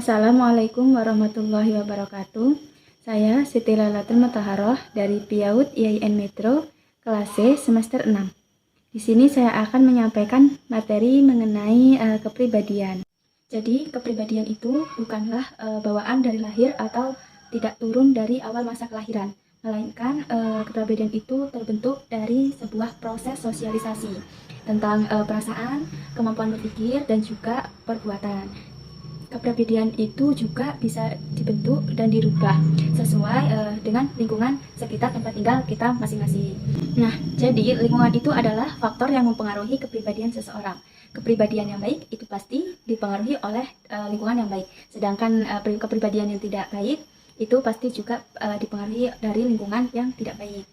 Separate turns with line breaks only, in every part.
Assalamualaikum warahmatullahi wabarakatuh. Saya Siti Lailatul Mutahharoh dari PIAUD IAIN Metro kelas C semester 6. Di sini saya akan menyampaikan materi mengenai kepribadian. Jadi, kepribadian itu bukanlah bawaan dari lahir atau tidak turun dari awal masa kelahiran, melainkan kepribadian itu terbentuk dari sebuah proses sosialisasi tentang perasaan, kemampuan berpikir, dan juga perbuatan. Kepribadian itu juga bisa dibentuk dan dirubah sesuai dengan lingkungan sekitar tempat tinggal kita masing-masing. Nah, jadi lingkungan itu adalah faktor yang mempengaruhi kepribadian seseorang. Kepribadian yang baik itu pasti dipengaruhi oleh lingkungan yang baik. Sedangkan kepribadian yang tidak baik itu pasti juga dipengaruhi dari lingkungan yang tidak baik.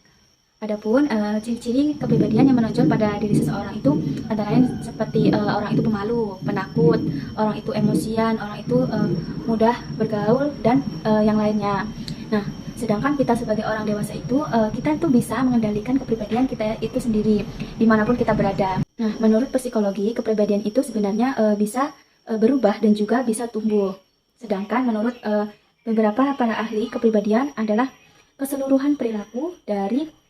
Adapun ciri-ciri kepribadian yang menonjol pada diri seseorang itu antara lain seperti orang itu pemalu, penakut, orang itu emosian, orang itu mudah bergaul, dan yang lainnya. Nah, sedangkan kita sebagai orang dewasa itu, kita itu bisa mengendalikan kepribadian kita itu sendiri dimanapun kita berada. Nah, menurut psikologi, kepribadian itu sebenarnya bisa berubah dan juga bisa tumbuh. Sedangkan menurut beberapa para ahli kepribadian adalah keseluruhan perilaku dari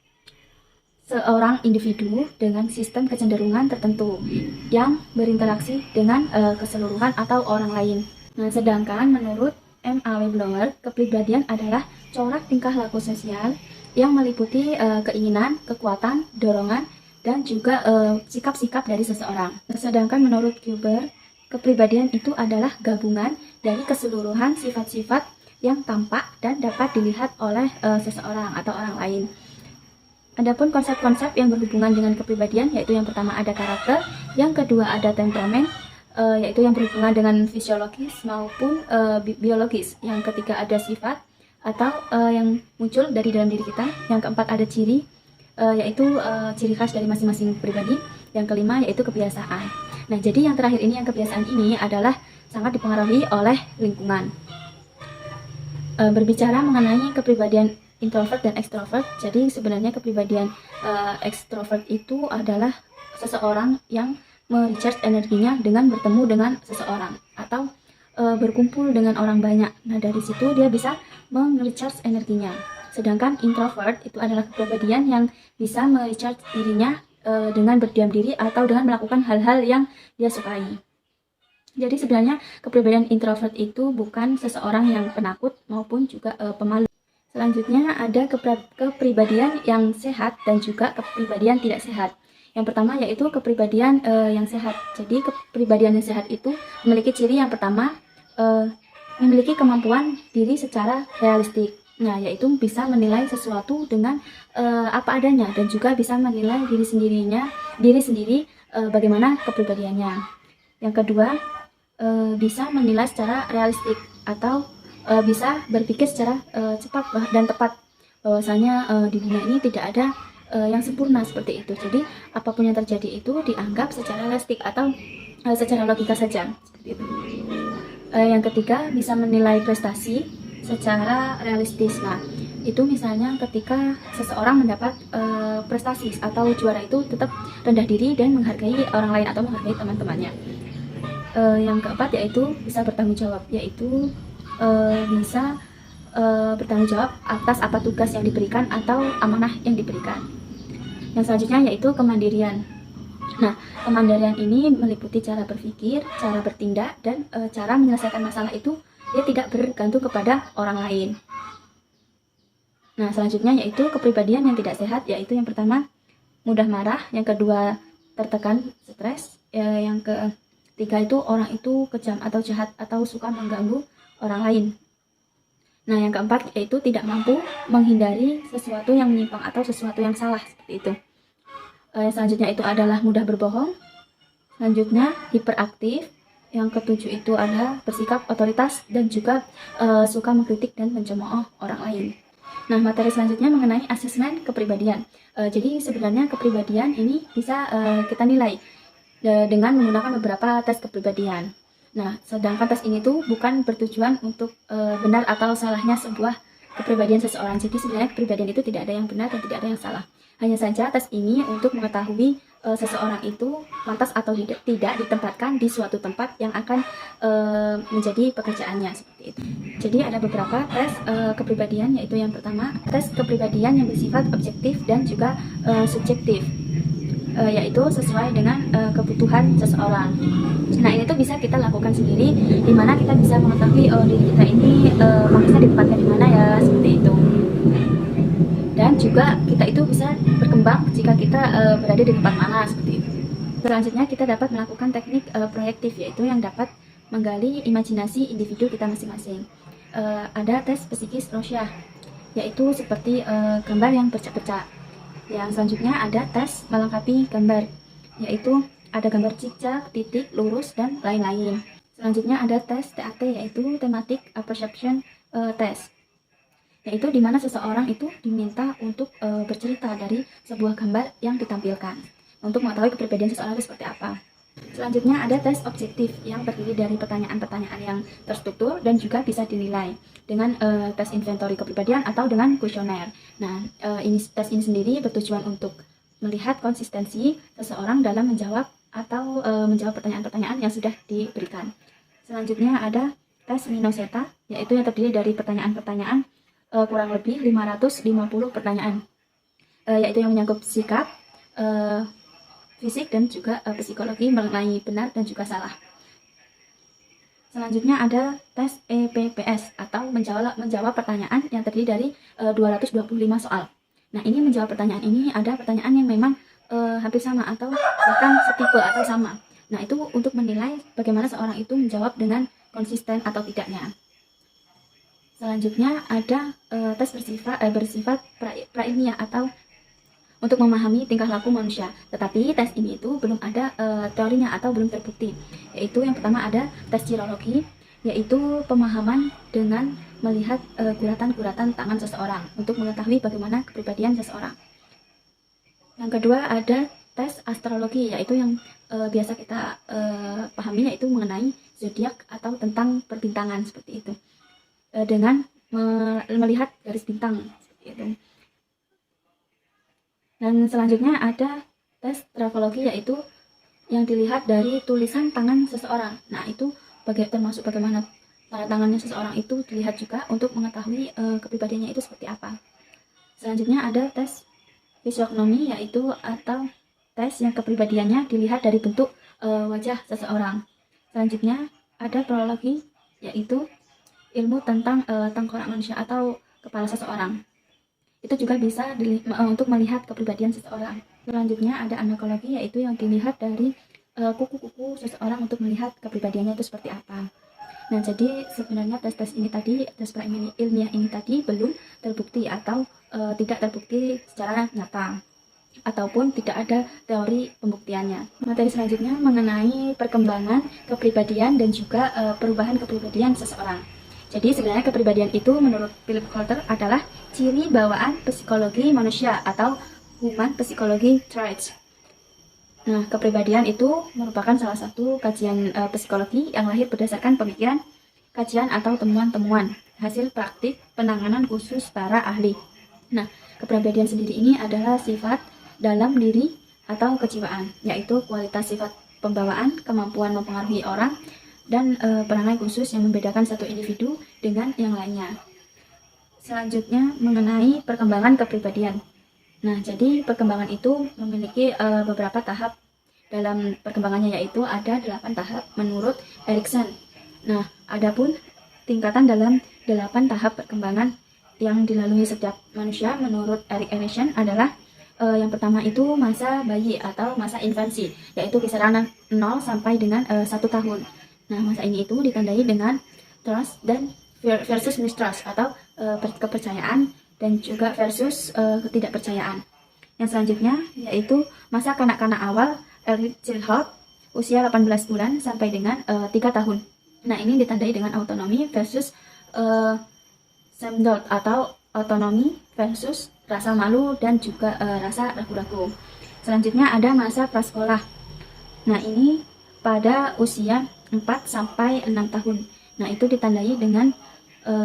seorang individu dengan sistem kecenderungan tertentu yang berinteraksi dengan keseluruhan atau orang lain. Nah, sedangkan menurut M.A.W. Blower, kepribadian adalah corak tingkah laku sosial yang meliputi keinginan, kekuatan, dorongan, dan juga sikap-sikap dari seseorang. Sedangkan menurut Kuber, kepribadian itu adalah gabungan dari keseluruhan sifat-sifat yang tampak dan dapat dilihat oleh seseorang atau orang lain. Adapun konsep-konsep yang berhubungan dengan kepribadian, yaitu yang pertama ada karakter, yang kedua ada temperamen, yaitu yang berhubungan dengan fisiologis maupun biologis, yang ketiga ada sifat atau yang muncul dari dalam diri kita, yang keempat ada ciri, yaitu ciri khas dari masing-masing pribadi, yang kelima yaitu kebiasaan. Nah, jadi yang terakhir ini, yang kebiasaan ini adalah sangat dipengaruhi oleh lingkungan. Berbicara mengenai kepribadian introvert dan extrovert, jadi sebenarnya kepribadian extrovert itu adalah seseorang yang merecharge energinya dengan bertemu dengan seseorang atau berkumpul dengan orang banyak. Nah, dari situ dia bisa merecharge energinya. Sedangkan introvert itu adalah kepribadian yang bisa merecharge dirinya dengan berdiam diri atau dengan melakukan hal-hal yang dia sukai. Jadi sebenarnya kepribadian introvert itu bukan seseorang yang penakut maupun juga pemalu. Selanjutnya ada kepribadian yang sehat dan juga kepribadian tidak sehat. Yang pertama yaitu kepribadian yang sehat. Jadi kepribadian yang sehat itu memiliki ciri yang pertama, memiliki kemampuan diri secara realistik. Nah, yaitu bisa menilai sesuatu dengan apa adanya dan juga bisa menilai diri sendiri bagaimana kepribadiannya. Yang kedua, bisa menilai secara realistik atau bisa berpikir secara cepat dan tepat, bahwasanya di dunia ini tidak ada yang sempurna seperti itu. Jadi apapun yang terjadi itu dianggap secara realistik atau secara logika saja seperti itu. Yang ketiga, bisa menilai prestasi secara realistis. Nah, itu misalnya ketika seseorang mendapat prestasi atau juara itu tetap rendah diri dan menghargai orang lain atau menghargai teman-temannya. Yang keempat yaitu bisa bertanggung jawab, yaitu bisa bertanggung jawab atas apa tugas yang diberikan atau amanah yang diberikan. Yang selanjutnya yaitu kemandirian. Nah, kemandirian ini meliputi cara berpikir, cara bertindak, dan cara menyelesaikan masalah itu dia tidak bergantung kepada orang lain. Nah, selanjutnya yaitu kepribadian yang tidak sehat, yaitu yang pertama mudah marah, yang kedua tertekan, stres, yang ketiga itu orang itu kejam atau jahat atau suka mengganggu orang lain. Nah, yang keempat yaitu tidak mampu menghindari sesuatu yang menyimpang atau sesuatu yang salah seperti itu. Selanjutnya itu adalah mudah berbohong. Selanjutnya hiperaktif. Yang ketujuh itu ada bersikap otoritas dan juga suka mengkritik dan mencemooh orang lain. Nah, materi selanjutnya mengenai asesmen kepribadian. Jadi sebenarnya kepribadian ini bisa kita nilai dengan menggunakan beberapa tes kepribadian. Nah, sedangkan tes ini tuh bukan bertujuan untuk benar atau salahnya sebuah kepribadian seseorang. Jadi sebenarnya kepribadian itu tidak ada yang benar dan tidak ada yang salah. Hanya saja tes ini untuk mengetahui seseorang itu pantas atau tidak ditempatkan di suatu tempat yang akan menjadi pekerjaannya, seperti itu. Jadi ada beberapa tes kepribadian, yaitu yang pertama tes kepribadian yang bersifat objektif dan juga subjektif, yaitu sesuai dengan kebutuhan seseorang. Nah, ini tuh bisa kita lakukan sendiri, dimana kita bisa mengetahui diri kita ini pantasnya ditempatkan di mana ya, seperti itu. Dan juga kita itu bisa berkembang jika kita berada di tempat mana, seperti itu. Selanjutnya kita dapat melakukan teknik proyektif, yaitu yang dapat menggali imajinasi individu kita masing-masing. Ada tes psikis Rorschach, yaitu seperti gambar yang bercak-bercak. Yang selanjutnya ada tes melengkapi gambar, yaitu ada gambar cicak, titik, lurus, dan lain-lain. Selanjutnya ada tes TAT, yaitu Thematic Apperception Test, yaitu di mana seseorang itu diminta untuk bercerita dari sebuah gambar yang ditampilkan untuk mengetahui kepribadian seseorang itu seperti apa. Selanjutnya ada tes objektif yang terdiri dari pertanyaan-pertanyaan yang terstruktur dan juga bisa dinilai dengan tes inventory kepribadian atau dengan kuesioner. Nah, tes ini sendiri bertujuan untuk melihat konsistensi seseorang dalam menjawab atau menjawab pertanyaan-pertanyaan yang sudah diberikan. Selanjutnya ada tes Minnesota, yaitu yang terdiri dari pertanyaan-pertanyaan kurang lebih 550 pertanyaan, yaitu yang menyangkut sikap, fisik, dan juga psikologi mengenai benar dan juga salah. Selanjutnya ada tes EPPS atau menjawab pertanyaan yang terdiri dari 225 soal. Nah, ini menjawab pertanyaan ini ada pertanyaan yang memang hampir sama atau bahkan setipe atau sama. Nah, itu untuk menilai bagaimana seorang itu menjawab dengan konsisten atau tidaknya. Selanjutnya ada tes bersifat prailmiah atau untuk memahami tingkah laku manusia. Tetapi tes ini itu belum ada teorinya atau belum terbukti. Yaitu yang pertama ada tes cirologi, yaitu pemahaman dengan melihat guratan-guratan tangan seseorang untuk mengetahui bagaimana kepribadian seseorang. Yang kedua ada tes astrologi, yaitu yang biasa kita pahami, yaitu mengenai zodiak atau tentang perbintangan, seperti itu. Dengan melihat garis bintang, seperti itu. Dan selanjutnya ada tes trafologi, yaitu yang dilihat dari tulisan tangan seseorang. Nah, itu termasuk bagaimana tanda tangannya seseorang itu dilihat juga untuk mengetahui kepribadiannya itu seperti apa. Selanjutnya ada tes fisiognomi, yaitu atau tes yang kepribadiannya dilihat dari bentuk wajah seseorang. Selanjutnya ada prologi, yaitu ilmu tentang tengkorak manusia atau kepala seseorang. Itu juga bisa untuk melihat kepribadian seseorang. Selanjutnya ada anakologi, yaitu yang dilihat dari kuku-kuku seseorang untuk melihat kepribadiannya itu seperti apa. Nah, jadi sebenarnya tes-tes ini tadi, tes ilmiah ini tadi belum terbukti atau tidak terbukti secara nyata, ataupun tidak ada teori pembuktiannya. Materi selanjutnya mengenai perkembangan kepribadian dan juga perubahan kepribadian seseorang. Jadi sebenarnya kepribadian itu menurut Philip Kotler adalah ciri bawaan psikologi manusia atau human psychology traits. Nah, kepribadian itu merupakan salah satu kajian psikologi yang lahir berdasarkan pemikiran, kajian atau temuan-temuan hasil praktik penanganan khusus para ahli. Nah, kepribadian sendiri ini adalah sifat dalam diri atau kejiwaan, yaitu kualitas sifat pembawaan, kemampuan mempengaruhi orang, dan perangai khusus yang membedakan satu individu dengan yang lainnya. Selanjutnya mengenai perkembangan kepribadian. Nah, jadi perkembangan itu memiliki beberapa tahap dalam perkembangannya, yaitu ada 8 tahap menurut Erikson. Nah, adapun tingkatan dalam 8 tahap perkembangan yang dilalui setiap manusia menurut Erik Erikson adalah yang pertama itu masa bayi atau masa infansi, yaitu kisaran 0 sampai dengan 1 tahun. Nah, masa ini itu ditandai dengan trust dan versus mistrust atau kepercayaan dan juga versus ketidakpercayaan. Yang selanjutnya yaitu masa kanak-kanak awal early childhood, usia 18 bulan sampai dengan 3 tahun. Nah, ini ditandai dengan autonomi versus self-doubt atau autonomi versus rasa malu dan juga rasa ragu-ragu. Selanjutnya ada masa prasekolah. Nah, ini pada usia 4 sampai 6 tahun. Nah, itu ditandai dengan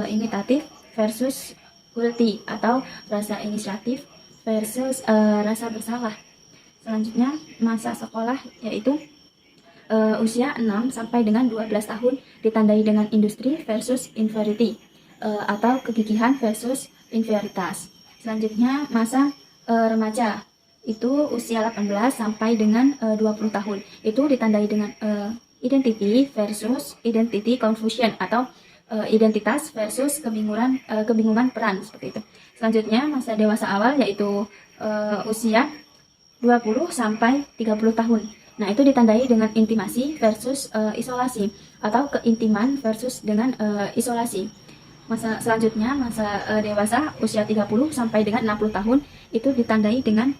imitatif versus guilty atau rasa inisiatif versus rasa bersalah. Selanjutnya masa sekolah yaitu usia 6 sampai dengan 12 tahun ditandai dengan industri versus inferiority atau kegigihan versus inferioritas. Selanjutnya masa remaja itu usia 18 sampai dengan 20 tahun. Itu ditandai dengan identity versus identity confusion atau identitas versus kebingungan peran seperti itu. Selanjutnya masa dewasa awal yaitu usia 20 sampai 30 tahun. Nah, itu ditandai dengan intimasi versus isolasi atau keintiman versus dengan isolasi. Masa selanjutnya masa dewasa usia 30 sampai dengan 60 tahun itu ditandai dengan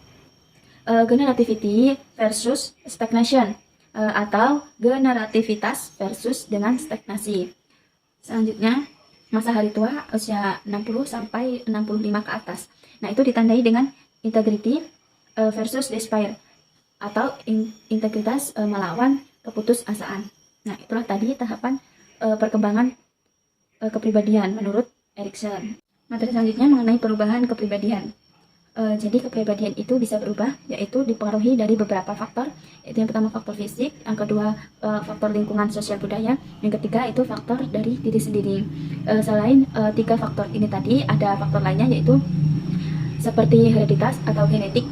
generativity versus stagnation atau generativitas versus dengan stagnasi. Selanjutnya masa hari tua usia 60 sampai 65 ke atas. Nah, itu ditandai dengan integrity versus despair atau integritas melawan keputusasaan. Nah, itulah tadi tahapan perkembangan kepribadian menurut Erikson. Materi selanjutnya mengenai perubahan kepribadian. Jadi kepribadian itu bisa berubah, yaitu dipengaruhi dari beberapa faktor. Yaitu yang pertama faktor fisik, yang kedua faktor lingkungan sosial budaya, yang ketiga itu faktor dari diri sendiri. Selain tiga faktor ini tadi, ada faktor lainnya yaitu seperti hereditas atau genetik,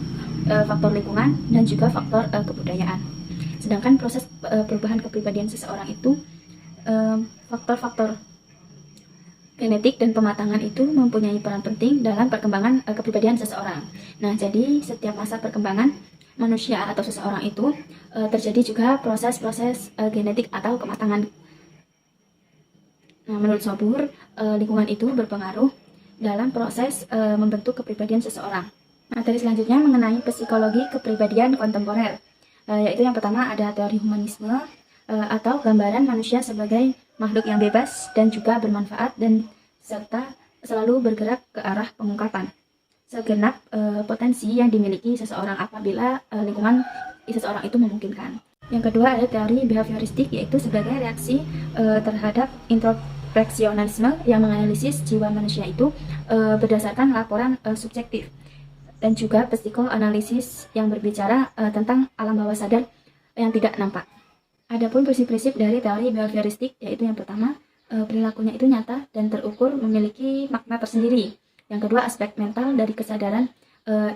faktor lingkungan, dan juga faktor kebudayaan. Sedangkan proses perubahan kepribadian seseorang itu faktor-faktor genetik dan pematangan itu mempunyai peran penting dalam perkembangan kepribadian seseorang. Nah, jadi setiap masa perkembangan manusia atau seseorang itu terjadi juga proses-proses genetik atau kematangan. Nah, menurut Sobur, lingkungan itu berpengaruh dalam proses membentuk kepribadian seseorang. Materi selanjutnya mengenai psikologi kepribadian kontemporer, yaitu yang pertama ada teori humanisme atau gambaran manusia sebagai makhluk yang bebas dan juga bermanfaat dan serta selalu bergerak ke arah pengungkapan segenap potensi yang dimiliki seseorang apabila lingkungan seseorang itu memungkinkan. Yang kedua ada teori behavioristik, yaitu sebagai reaksi terhadap introspeksionalisme yang menganalisis jiwa manusia itu berdasarkan laporan subjektif, dan juga psikoanalisis yang berbicara tentang alam bawah sadar yang tidak nampak. Adapun prinsip-prinsip dari teori behavioristik yaitu yang pertama, perilakunya itu nyata dan terukur memiliki makna tersendiri. Yang kedua, aspek mental dari kesadaran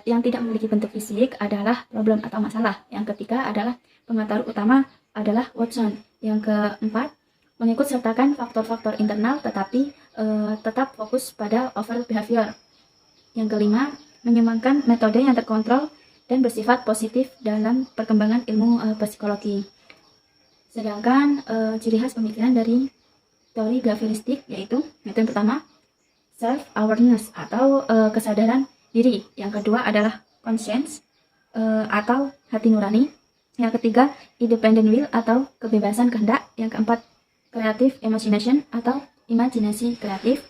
yang tidak memiliki bentuk fisik adalah problem atau masalah. Yang ketiga adalah pengatur utama adalah Watson. Yang keempat, mengikut sertakan faktor-faktor internal tetapi tetap fokus pada over behavior. Yang kelima, mengembangkan metode yang terkontrol dan bersifat positif dalam perkembangan ilmu psikologi. Sedangkan ciri khas pemikiran dari teori behavioristik yaitu yang pertama self awareness atau kesadaran diri. Yang kedua adalah conscience atau hati nurani. Yang ketiga independent will atau kebebasan kehendak. Yang keempat creative imagination atau imajinasi kreatif.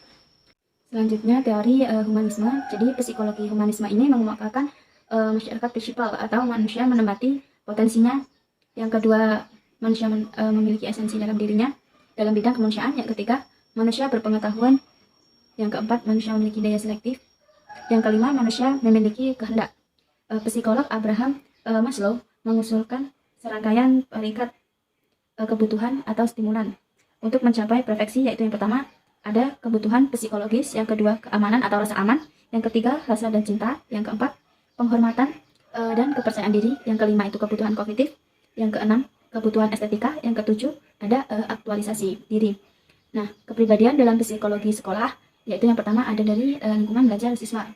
Selanjutnya teori humanisme. Jadi psikologi humanisme ini mengemukakan masyarakat prinsipal atau manusia menempati potensinya. Yang kedua, manusia memiliki esensi dalam dirinya dalam bidang kemanusiaan. Yang ketiga, manusia berpengetahuan. Yang keempat, manusia memiliki daya selektif. Yang kelima, manusia memiliki kehendak. Psikolog Abraham Maslow mengusulkan serangkaian peringkat kebutuhan atau stimulan untuk mencapai perfeksi, yaitu yang pertama ada kebutuhan psikologis, yang kedua keamanan atau rasa aman, yang ketiga rasa dan cinta, yang keempat penghormatan dan kepercayaan diri, yang kelima itu kebutuhan kognitif, yang keenam kebutuhan estetika, yang ketujuh ada aktualisasi diri. Nah, kepribadian dalam psikologi sekolah yaitu yang pertama ada dari lingkungan belajar siswa.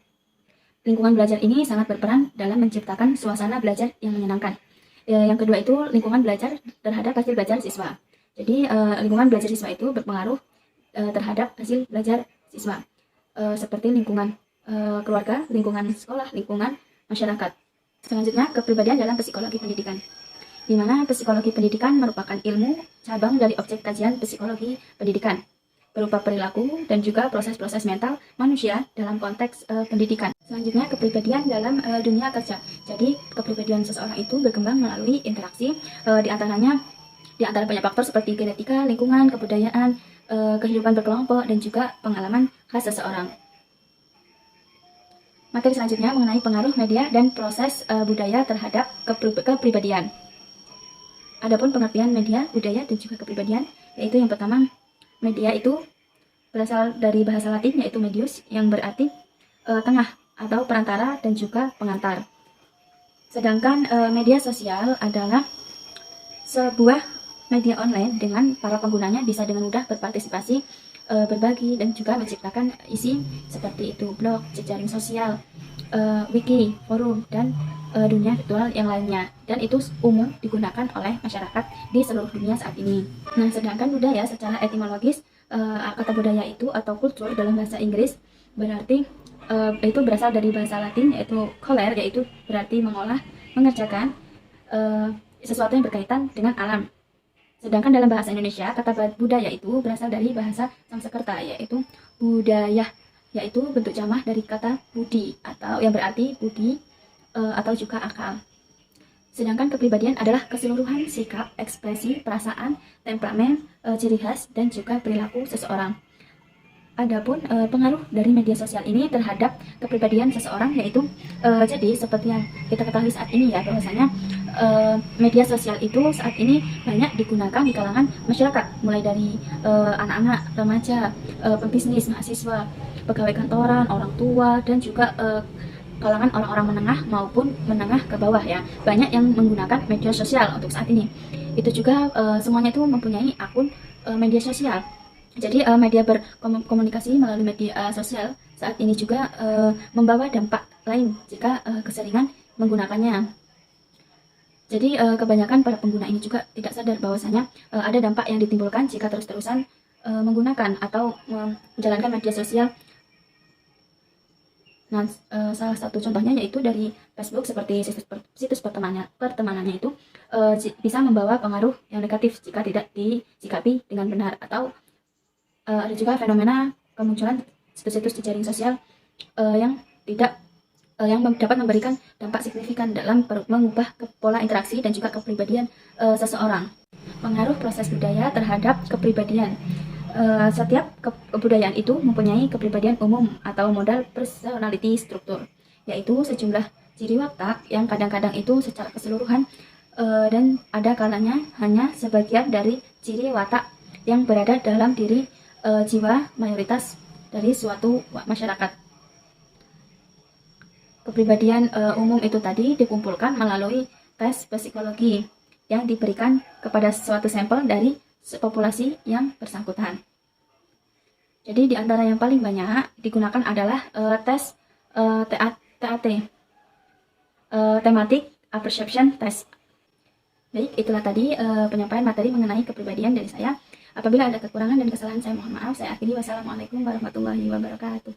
Lingkungan belajar ini sangat berperan dalam menciptakan suasana belajar yang menyenangkan. Yang kedua itu lingkungan belajar terhadap hasil belajar siswa. Jadi lingkungan belajar siswa itu berpengaruh terhadap hasil belajar siswa, seperti lingkungan keluarga, lingkungan sekolah, lingkungan masyarakat. Selanjutnya kepribadian dalam psikologi pendidikan, di mana psikologi pendidikan merupakan ilmu cabang dari objek kajian psikologi pendidikan, berupa perilaku dan juga proses-proses mental manusia dalam konteks pendidikan. Selanjutnya kepribadian dalam dunia kerja. Jadi kepribadian seseorang itu berkembang melalui interaksi di antara banyak faktor seperti genetika, lingkungan, kebudayaan, kehidupan berkelompok, dan juga pengalaman khas seseorang. Materi selanjutnya mengenai pengaruh media dan proses budaya terhadap kepribadian. Adapun pengertian media, budaya, dan juga kepribadian, yaitu yang pertama, media itu berasal dari bahasa Latin yaitu medius, yang berarti tengah atau perantara dan juga pengantar. Sedangkan media sosial adalah sebuah media online dengan para penggunanya bisa dengan mudah berpartisipasi, berbagi, dan juga menciptakan isi seperti itu blog, jejaring sosial, wiki, forum, dan dunia virtual yang lainnya, dan itu umum digunakan oleh masyarakat di seluruh dunia saat ini. Nah, sedangkan budaya secara etimologis, kata budaya itu atau kultur dalam bahasa Inggris berarti itu berasal dari bahasa Latin yaitu coller, yaitu berarti mengolah, mengerjakan sesuatu yang berkaitan dengan alam. Sedangkan dalam bahasa Indonesia, kata budaya itu berasal dari bahasa Sanskerta yaitu budaya, yaitu bentuk jamah dari kata budi atau yang berarti budi atau juga akal. Sedangkan kepribadian adalah keseluruhan sikap, ekspresi, perasaan, temperamen, ciri khas, dan juga perilaku seseorang. Adapun pengaruh dari media sosial ini terhadap kepribadian seseorang yaitu jadi seperti yang kita ketahui saat ini ya, bahwasanya media sosial itu saat ini banyak digunakan di kalangan masyarakat, mulai dari anak-anak, remaja, pebisnis, mahasiswa, pegawai kantoran, orang tua, dan juga kalangan orang-orang menengah maupun menengah ke bawah ya. Banyak yang menggunakan media sosial untuk saat ini. Itu juga semuanya itu mempunyai akun media sosial. Jadi media berkomunikasi melalui media sosial saat ini juga membawa dampak lain jika keseringan menggunakannya. Jadi kebanyakan para pengguna ini juga tidak sadar bahwasanya ada dampak yang ditimbulkan jika terus-terusan menggunakan atau menjalankan media sosial. Nah, salah satu contohnya yaitu dari Facebook, seperti situs pertemanannya itu bisa membawa pengaruh yang negatif jika tidak disikapi dengan benar, atau ada juga fenomena kemunculan situs-situs jejaring sosial yang dapat memberikan dampak signifikan dalam mengubah pola interaksi dan juga kepribadian seseorang. Pengaruh proses budaya terhadap kepribadian. Setiap kebudayaan itu mempunyai kepribadian umum atau modal personality struktur, yaitu sejumlah ciri watak yang kadang-kadang itu secara keseluruhan dan ada kalanya hanya sebagian dari ciri watak yang berada dalam diri jiwa mayoritas dari suatu masyarakat. Kepribadian umum itu tadi dikumpulkan melalui tes psikologi yang diberikan kepada suatu sampel dari populasi yang bersangkutan. Jadi di antara yang paling banyak digunakan adalah tes TAT, Thematic Apperception Test. Baik, itulah tadi penyampaian materi mengenai kepribadian dari saya. Apabila ada kekurangan dan kesalahan, saya mohon maaf. Saya akhiri. Wassalamualaikum warahmatullahi wabarakatuh.